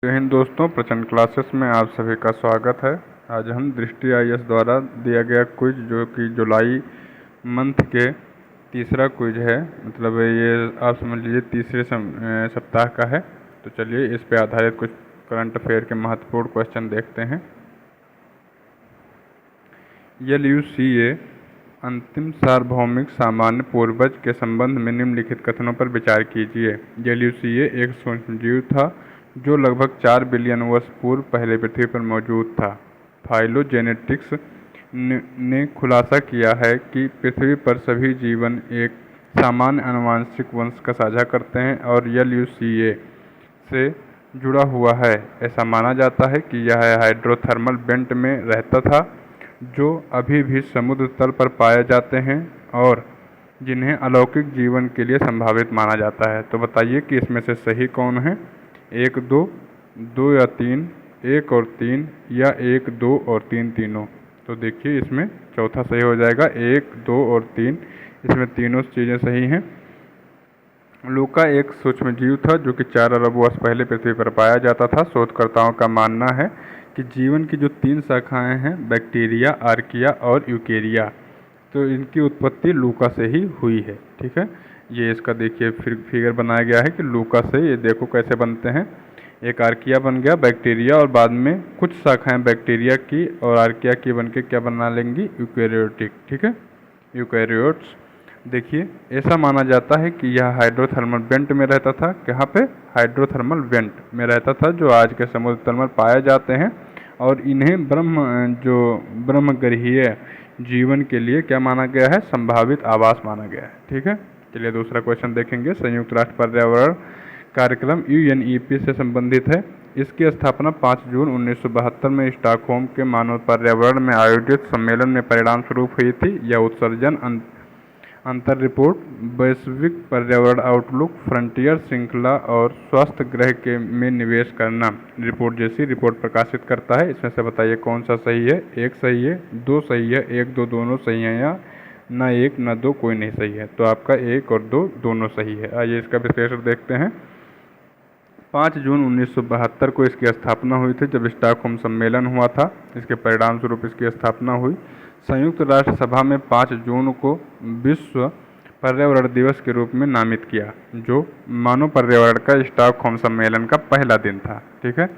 जय हिंद दोस्तों, प्रचंड क्लासेस में आप सभी का स्वागत है। आज हम दृष्टि आईएएस द्वारा दिया गया क्विज जो कि जुलाई मंथ के तीसरा क्विज है, मतलब ये आप समझ लीजिए तीसरे सप्ताह का है। तो चलिए इस पे आधारित कुछ करंट अफेयर के महत्वपूर्ण क्वेश्चन देखते हैं। LUCA अंतिम सार्वभौमिक सामान्य पूर्वज के संबंध में निम्नलिखित कथनों पर विचार कीजिए। LUCA एक सूक्ष्मजीव था जो लगभग 4 बिलियन वर्ष पूर्व पहले पृथ्वी पर मौजूद था। फाइलोजेनेटिक्स ने खुलासा किया है कि पृथ्वी पर सभी जीवन एक सामान्य आनुवंशिक वंश का साझा करते हैं और LUCA से जुड़ा हुआ है। ऐसा माना जाता है कि यह हाइड्रोथर्मल वेंट में रहता था जो अभी भी समुद्र तल पर पाए जाते हैं और जिन्हें अलौकिक जीवन के लिए संभावित माना जाता है। तो बताइए कि इसमें से सही कौन है? 1, 2, 2 या 3, 1 और 3 या 1, 2 और 3 तीनों। तो देखिए इसमें चौथा सही हो जाएगा, 1, 2 और 3, इसमें तीनों चीज़ें सही हैं। लूका एक सूक्ष्मजीव था जो कि 4 अरब वर्ष पहले पृथ्वी पर पाया जाता था। शोधकर्ताओं का मानना है कि जीवन की जो 3 शाखाएं हैं, बैक्टीरिया, आर्किया और यूकेरिया, तो इनकी उत्पत्ति लूका से ही हुई है। ठीक है, ये इसका देखिए फिगर बनाया गया है कि लूका से ये देखो कैसे बनते हैं। एक आर्किया बन गया, बैक्टीरिया, और बाद में कुछ शाखाएं बैक्टीरिया की और आर्किया की बन के क्या बना लेंगी? यूकैरियोटिक। ठीक है, यूकैरियोट्स। देखिए ऐसा माना जाता है कि यह हाइड्रोथर्मल वेंट में रहता था। कहाँ पे? हाइड्रोथर्मल वेंट में रहता था जो आज के समुद्र तल में पाए जाते हैं और इन्हें ब्रह्मगर्भीय जीवन के लिए क्या माना गया है? संभावित आवास माना गया है। ठीक है, चलिए दूसरा क्वेश्चन देखेंगे। संयुक्त राष्ट्र पर्यावरण कार्यक्रम UNEP से संबंधित है। इसकी स्थापना 5 जून 1972 में स्टॉकहोम के मानव पर्यावरण में आयोजित सम्मेलन में परिणाम स्वरूप हुई थी। यह उत्सर्जन अंतर रिपोर्ट, वैश्विक पर्यावरण आउटलुक, फ्रंटियर श्रृंखला और स्वास्थ्य ग्रह में निवेश करना रिपोर्ट जैसी रिपोर्ट प्रकाशित करता है। इसमें से बताइए कौन सा सही है? 1 सही है, 2 सही है, 1, 2 दोनों सही हैं, या ना 1 ना 2 कोई नहीं सही है। तो आपका 1 और 2 दोनों सही है। आइए इसका विश्लेषण देखते हैं। 5 जून 1972 को इसकी स्थापना हुई थी जब स्टॉकहोम सम्मेलन हुआ था। इसके परिणाम स्वरूप इसकी स्थापना हुई। संयुक्त राष्ट्र सभा में 5 जून को विश्व पर्यावरण दिवस के रूप में नामित किया, जो मानव पर्यावरण का स्टॉकहोम सम्मेलन का पहला दिन था। ठीक है,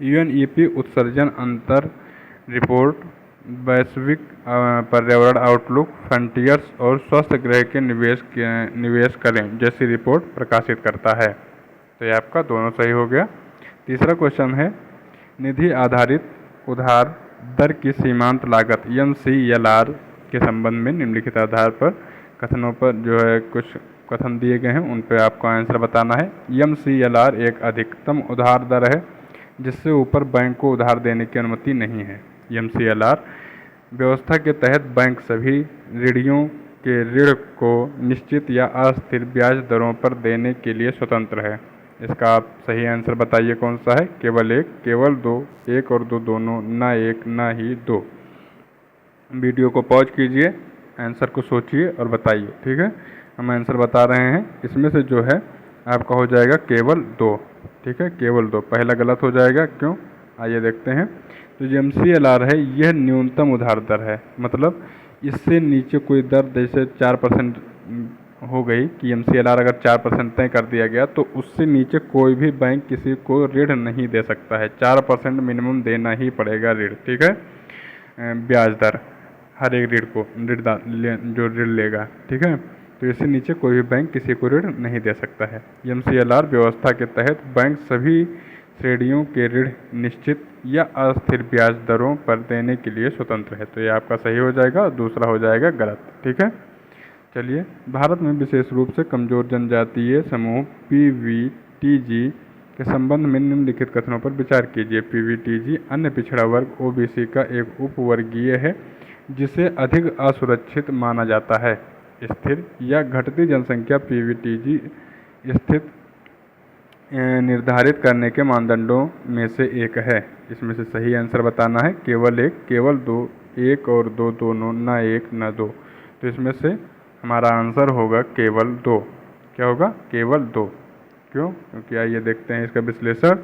UNEP उत्सर्जन अंतर रिपोर्ट, वैश्विक पर्यावरण आउटलुक, फ्रंटियर्स और स्वस्थ ग्रह के निवेश करें जैसी रिपोर्ट प्रकाशित करता है। तो ये आपका दोनों सही हो गया। तीसरा क्वेश्चन है, निधि आधारित उधार दर की सीमांत लागत MCLR के संबंध में निम्नलिखित आधार पर कथनों पर जो है कुछ कथन दिए गए हैं, उन पर आपको आंसर बताना है। MCLR एक अधिकतम उधार दर है जिससे ऊपर बैंक को उधार देने की अनुमति नहीं है। MCLR व्यवस्था के तहत बैंक सभी ऋणियों के ऋण को निश्चित या अस्थिर ब्याज दरों पर देने के लिए स्वतंत्र है। इसका आप सही आंसर बताइए कौन सा है? केवल 1, केवल 2, 1 और 2 दोनों, ना 1 ना ही 2। वीडियो को पॉज कीजिए, आंसर को सोचिए और बताइए। ठीक है, हम आंसर बता रहे हैं। इसमें से जो है आपका हो जाएगा केवल 2। ठीक है, केवल 2, पहला गलत हो जाएगा। क्यों? आइए देखते हैं। तो जो MCLR है यह न्यूनतम उधार दर है, मतलब इससे नीचे कोई दर जैसे 4% हो गई कि MCLR अगर 4% तय कर दिया गया तो उससे नीचे कोई भी बैंक किसी को ऋण नहीं दे सकता है। 4% मिनिमम देना ही पड़ेगा ऋण। ठीक है, ब्याज दर हर एक ऋण को जो ऋण लेगा। ठीक है, तो इससे नीचे कोई भी बैंक किसी को ऋण नहीं दे सकता है। MCLR व्यवस्था के तहत बैंक सभी श्रेणियों के ऋण निश्चित या अस्थिर ब्याज दरों पर देने के लिए स्वतंत्र है। तो ये आपका सही हो जाएगा और दूसरा हो जाएगा गलत। ठीक है, चलिए भारत में विशेष रूप से कमजोर जनजातीय समूह PVTG के संबंध में निम्नलिखित कथनों पर विचार कीजिए। PVTG अन्य पिछड़ा वर्ग OBC का एक उपवर्गीय है जिसे अधिक असुरक्षित माना जाता है। स्थिर या घटती जनसंख्या PVTG स्थित निर्धारित करने के मानदंडों में से एक है। इसमें से सही आंसर बताना है। केवल 1, केवल 2, 1 और 2 दोनों, ना 1 ना 2। तो इसमें से हमारा आंसर होगा केवल 2। क्या होगा? केवल 2। क्यों? क्योंकि आइए देखते हैं इसका विश्लेषण।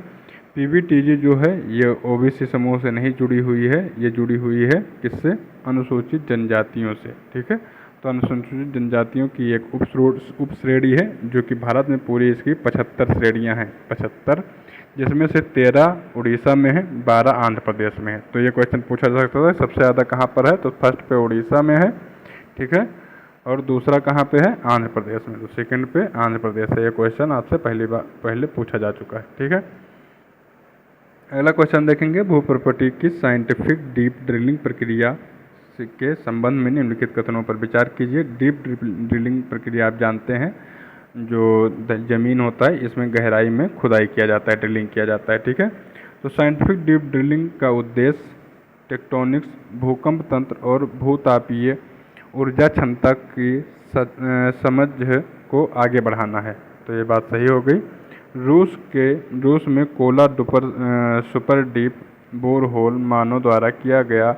पीवीटीजी जो है ये ओबीसी समूह से नहीं जुड़ी हुई है, ये जुड़ी हुई है किससे? अनुसूचित जनजातियों से। ठीक है, तो अनुसूचित जनजातियों की एक उप श्रेणी है जो कि भारत में पूरी इसकी 75 श्रेणियाँ हैं, 75, जिसमें से 13 उड़ीसा में है, 12 आंध्र प्रदेश में है। तो ये क्वेश्चन पूछा जा सकता है सबसे ज़्यादा कहाँ पर है, तो फर्स्ट पे उड़ीसा में है, ठीक है, और दूसरा कहाँ पे है? आंध्र प्रदेश में। तो सेकंड पे आंध्र प्रदेश है। ये क्वेश्चन आपसे पहले पूछा जा चुका है। ठीक है, अगला क्वेश्चन देखेंगे, भू प्रॉपर्टी की साइंटिफिक डीप ड्रिलिंग प्रक्रिया के संबंध में निम्नलिखित कथनों पर विचार कीजिए। डीप ड्रिलिंग प्रक्रिया आप जानते हैं, जो ज़मीन होता है इसमें गहराई में खुदाई किया जाता है, ड्रिलिंग किया जाता है। ठीक है, तो साइंटिफिक डीप ड्रिलिंग का उद्देश्य टेक्टोनिक्स, भूकंप तंत्र और भूतापीय ऊर्जा क्षमता की समझ को आगे बढ़ाना है। तो ये बात सही हो गई। रूस में कोला सुपर डीप बोरहोल मानव द्वारा किया गया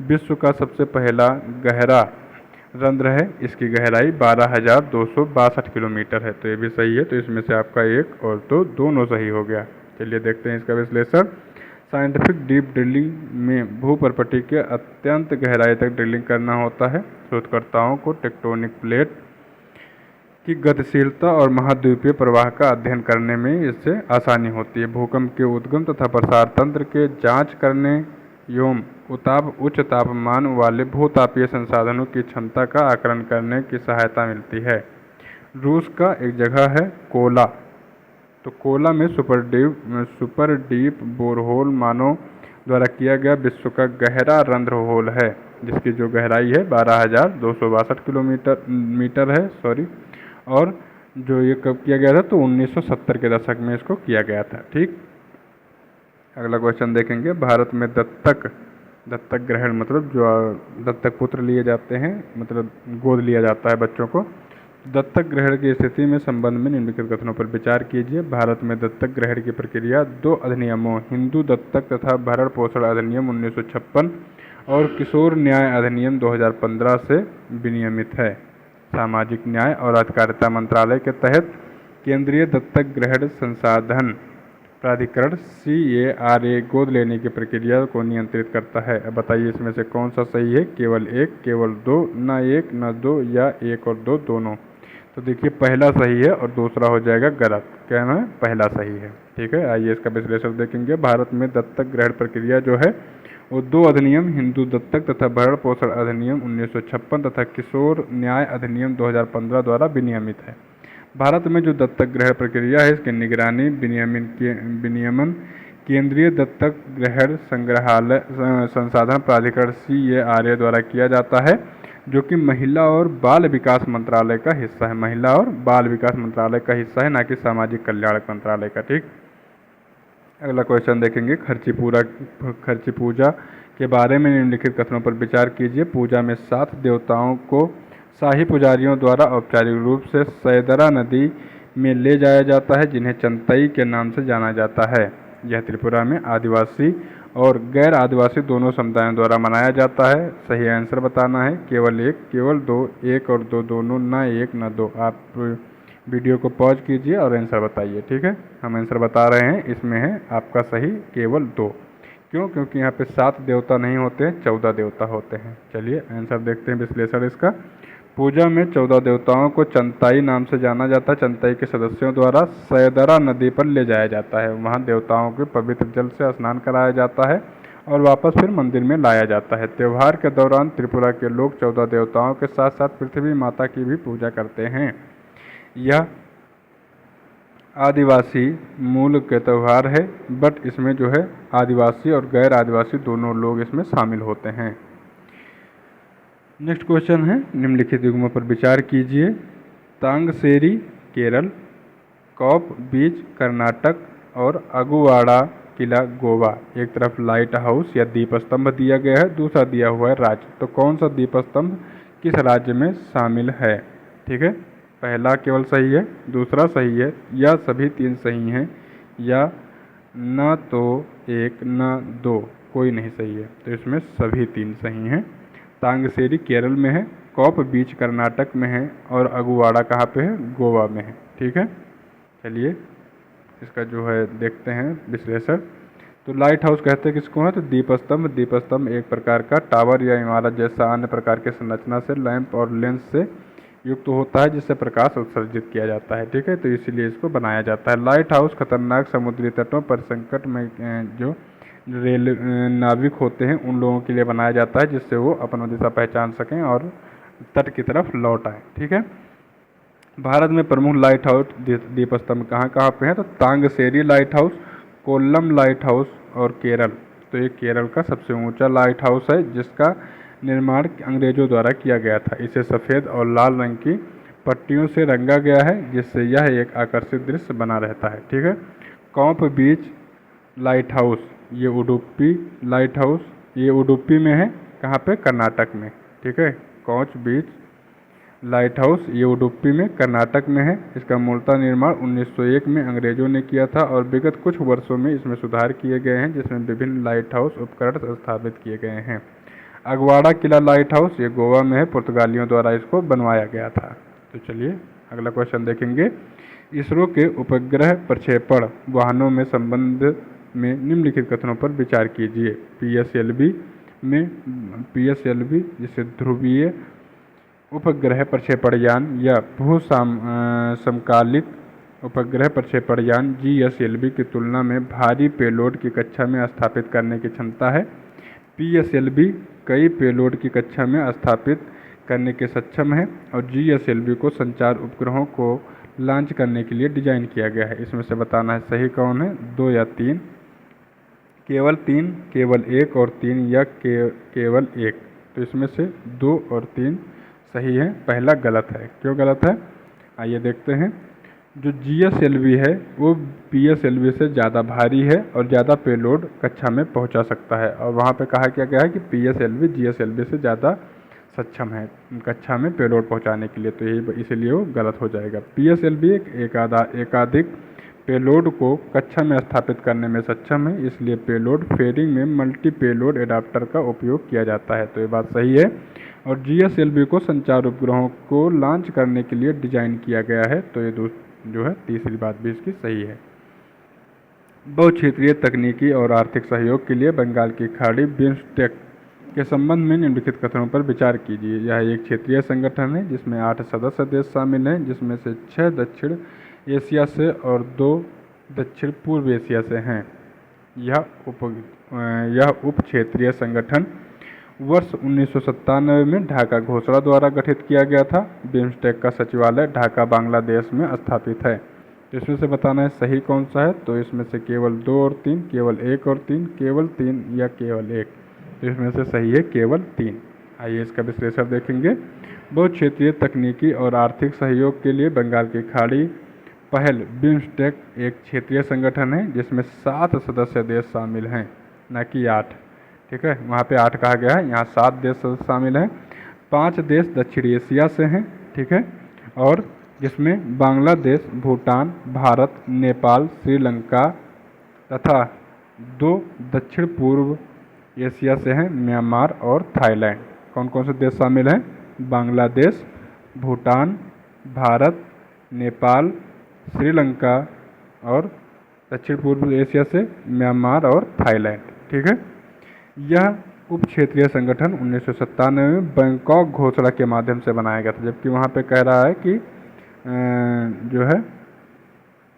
विश्व का सबसे पहला गहरा रंध्र है। इसकी गहराई 12,262 किलोमीटर है। तो ये भी सही है। तो इसमें से आपका एक और दो दोनों सही हो गया। चलिए देखते हैं इसका विश्लेषण। साइंटिफिक डीप ड्रिलिंग में भू प्रॉपर्टी के अत्यंत गहराई तक ड्रिलिंग करना होता है। शोधकर्ताओं को टेक्टोनिक प्लेट की गतिशीलता और महाद्वीपीय प्रवाह का अध्ययन करने में इससे आसानी होती है। भूकंप के उद्गम तथा प्रसार तंत्र के जांच करने एवं उच्च तापमान वाले भूतापीय संसाधनों की क्षमता का आकलन करने की सहायता मिलती है। रूस का एक जगह है कोला, तो कोला में सुपर डीप बोरहोल मानव द्वारा किया गया विश्व का गहरा रंध्र होल है, जिसकी जो गहराई है 12,262 किलोमीटर है, सॉरी। और जो ये कब किया गया था, तो 1970 के दशक में इसको किया गया था। ठीक, अगला क्वेश्चन देखेंगे। भारत में दत्तक ग्रहण मतलब जो दत्तक पुत्र लिए जाते हैं, मतलब गोद लिया जाता है बच्चों को। दत्तक ग्रहण की स्थिति में संबंध में निम्नलिखित कथनों पर विचार कीजिए। भारत में दत्तक ग्रहण की प्रक्रिया 2 अधिनियमों, हिंदू दत्तक तथा भरण पोषण अधिनियम 1956 और किशोर न्याय अधिनियम 2015 से विनियमित है। सामाजिक न्याय और अधिकारिता मंत्रालय के तहत केंद्रीय दत्तक ग्रहण संसाधन प्राधिकरण CARA गोद लेने की प्रक्रिया को नियंत्रित करता है। अब बताइए इसमें से कौन सा सही है? केवल एक, केवल दो, न एक न दो, या एक और दो दोनों। तो देखिए पहला सही है और दूसरा हो जाएगा गलत। कहना है पहला सही है। ठीक है, आइए इसका विश्लेषण देखेंगे। भारत में दत्तक ग्रहण प्रक्रिया जो है वो 2 अधिनियम, हिंदू दत्तक तथा भरण पोषण अधिनियम 1956 तथा किशोर न्याय अधिनियम 2015 द्वारा विनियमित है। भारत में जो दत्तक ग्रहण प्रक्रिया है इसकी निगरानी विनियमन केंद्रीय दत्तक ग्रहण संसाधन प्राधिकरण CARA द्वारा किया जाता है, जो कि महिला और बाल विकास मंत्रालय का हिस्सा है। महिला और बाल विकास मंत्रालय का हिस्सा है, ना कि सामाजिक कल्याण मंत्रालय का। ठीक, अगला क्वेश्चन देखेंगे। खर्ची पूजा के बारे में निम्नलिखित कथनों पर विचार कीजिए। पूजा में 7 देवताओं को शाही पुजारियों द्वारा औपचारिक रूप से सैदरा नदी में ले जाया जाता है, जिन्हें चंतई के नाम से जाना जाता है। यह त्रिपुरा में आदिवासी और गैर आदिवासी दोनों समुदायों द्वारा मनाया जाता है। सही आंसर बताना है, केवल एक, केवल दो, एक और दो दोनों, न एक न दो। आप वीडियो को पॉज कीजिए और आंसर बताइए। ठीक है, हम आंसर बता रहे हैं। इसमें है आपका सही केवल 2। क्यों? क्योंकि यहाँ पे 7 देवता नहीं होते, 14 देवता होते हैं। चलिए आंसर देखते हैं, विश्लेषण इसका। पूजा में 14 देवताओं को चंताई नाम से जाना जाता है। चंताई के सदस्यों द्वारा सैदरा नदी पर ले जाया जाता है। वहाँ देवताओं के पवित्र जल से स्नान कराया जाता है और वापस फिर मंदिर में लाया जाता है। त्यौहार के दौरान त्रिपुरा के लोग 14 देवताओं के साथ साथ पृथ्वी माता की भी पूजा करते हैं। यह आदिवासी मूल के त्यौहार है, बट इसमें जो है आदिवासी और गैर आदिवासी दोनों लोग इसमें शामिल होते हैं। नेक्स्ट क्वेश्चन है, निम्नलिखित युग्मों पर विचार कीजिए। तांगसेरी केरल, कॉप बीच कर्नाटक और अगुवाड़ा किला गोवा। एक तरफ लाइट हाउस या दीप स्तंभ दिया गया है, दूसरा दिया हुआ है राज्य। तो कौन सा दीप स्तंभ किस राज्य में शामिल है? ठीक है, पहला केवल सही है, दूसरा सही है, या सभी 3 सही हैं, या न तो 1 न 2, कोई नहीं सही है। तो इसमें सभी 3 सही हैं। तांगसेरी केरल में है, कॉप बीच कर्नाटक में है और अगुवाड़ा कहाँ पे है? गोवा में है। ठीक है, चलिए इसका जो है देखते हैं विश्लेषण। तो लाइट हाउस कहते हैं किसको है, तो दीप स्तंभ एक प्रकार का टावर या इमारत जैसा अन्य प्रकार के संरचना से लैंप और लेंस से युक्त होता है जिससे प्रकाश उत्सर्जित किया जाता है। ठीक है, तो इसीलिए इसको बनाया जाता है। लाइट हाउस खतरनाक समुद्री तटों पर संकट में जो रेल नाविक होते हैं उन लोगों के लिए बनाया जाता है जिससे वो अपना दिशा पहचान सकें और तट की तरफ लौट आए। ठीक है, भारत में प्रमुख लाइट हाउस दीप स्तंभ कहाँ कहाँ पे हैं, तो Tangasseri lighthouse, Kollam lighthouse और केरल। तो ये केरल का सबसे ऊंचा लाइट हाउस है जिसका निर्माण अंग्रेजों द्वारा किया गया था। इसे सफ़ेद और लाल रंग की पट्टियों से रंगा गया है जिससे यह एक आकर्षक दृश्य बना रहता है। ठीक है, कौंप बीच लाइट हाउस, ये उडुपी लाइट हाउस, ये उडुपी में है, कहाँ पे, कर्नाटक में। ठीक है, कौंच बीच लाइट हाउस ये उडुपी में कर्नाटक में है। इसका मूलतः निर्माण 1901 में अंग्रेजों ने किया था और विगत कुछ वर्षों में इसमें सुधार किए गए हैं जिसमें विभिन्न लाइट हाउस उपकरण स्थापित किए गए हैं। अगवाड़ा किला लाइट हाउस ये गोवा में है, पुर्तगालियों द्वारा इसको बनवाया गया था। तो चलिए अगला क्वेश्चन देखेंगे। इसरो के उपग्रह प्रक्षेपण वाहनों में संबंध में निम्नलिखित कथनों पर विचार कीजिए। पीएसएलवी जिसे ध्रुवीय उपग्रह प्रक्षेपण यान या भू समकालिक उपग्रह प्रक्षेपण यान जीएसएलवी की तुलना में भारी पेलोड की कक्षा में स्थापित करने की क्षमता है। पीएसएलवी कई पेलोड की कक्षा में स्थापित करने के सक्षम है और जीएसएलवी को संचार उपग्रहों को लॉन्च करने के लिए डिजाइन किया गया है। इसमें से बताना है सही कौन है, 2 या 3, केवल 3, केवल 1 और 3 या केवल 1। तो इसमें से 2 और 3 सही है, पहला गलत है। क्यों गलत है, आइए देखते हैं। जो जीएसएलवी है वो पीएसएलवी से ज़्यादा भारी है और ज़्यादा पेलोड कक्षा में पहुंचा सकता है और वहां पे कहा क्या गया है कि पीएसएलवी जीएसएलवी से ज़्यादा सक्षम है कक्षा में पेलोड पहुंचाने के लिए। तो यही इसीलिए वो गलत हो जाएगा। पीएसएलवी एकाधिक पेलोड को कक्षा में स्थापित करने में सक्षम है, इसलिए पेलोड फेयरिंग में मल्टी पेलोड एडाप्टर का उपयोग किया जाता है। तो ये बात सही है। और जीएसएलवी को संचार उपग्रहों को लॉन्च करने के लिए डिजाइन किया गया है। तो ये जो है तीसरी बात भी इसकी सही है। बहुक्षेत्रीय तकनीकी और आर्थिक सहयोग के लिए बंगाल की खाड़ी बिम्स्टेक के संबंध में निम्नलिखित कथनों पर विचार कीजिए। यह एक क्षेत्रीय संगठन है जिसमें 8 सदस्य देश शामिल हैं जिसमें से 6 दक्षिण एशिया से और 2 दक्षिण पूर्व एशिया से हैं। यह उप क्षेत्रीय संगठन वर्ष 1997 में ढाका घोषणा द्वारा गठित किया गया था। बिम्स्टेक का सचिवालय ढाका बांग्लादेश में स्थापित है। तो इसमें से बताना है सही कौन सा है, तो इसमें से केवल 2 और 3, केवल 1 और 3, केवल 3 या केवल 1। तो इसमें से सही है केवल 3। आइए इसका विश्लेषण देखेंगे। बहुत क्षेत्रीय तकनीकी और आर्थिक सहयोग के लिए बंगाल की खाड़ी पहल बिम्स्टेक एक क्षेत्रीय संगठन है जिसमें 7 सदस्य देश शामिल हैं, न कि 8। ठीक है, वहाँ पे 8 कहा गया है, यहाँ 7 देश शामिल हैं। 5 देश दक्षिण एशिया से हैं। ठीक है, और जिसमें बांग्लादेश, भूटान, भारत, नेपाल, श्रीलंका तथा 2 दक्षिण पूर्व एशिया से हैं, म्यांमार और थाईलैंड। कौन कौन से देश शामिल हैं, बांग्लादेश, भूटान, भारत, नेपाल, श्रीलंका और दक्षिण पूर्व एशिया से म्यांमार और थाईलैंड। ठीक है, यह उप क्षेत्रीय संगठन 1997 में बैंकॉक घोषणा के माध्यम से बनाया गया था, जबकि वहाँ पे कह रहा है कि जो है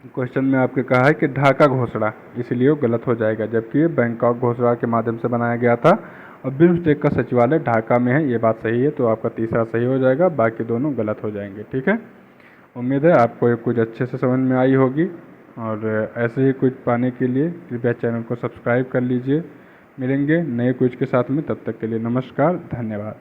क्वेश्चन में आपके कहा है कि ढाका घोषणा, इसलिए वो गलत हो जाएगा, जबकि ये बैंकॉक घोषणा के माध्यम से बनाया गया था और बिम्स्टेक का सचिवालय ढाका में है। ये बात सही है, तो आपका तीसरा सही हो जाएगा, बाकी दोनों गलत हो जाएंगे। ठीक है, उम्मीद है आपको ये कुछ अच्छे से समझ में आई होगी और ऐसे ही कुछ पाने के लिए कृपया चैनल को सब्सक्राइब कर लीजिए। मिलेंगे नए क्विज के साथ में, तब तक के लिए नमस्कार, धन्यवाद।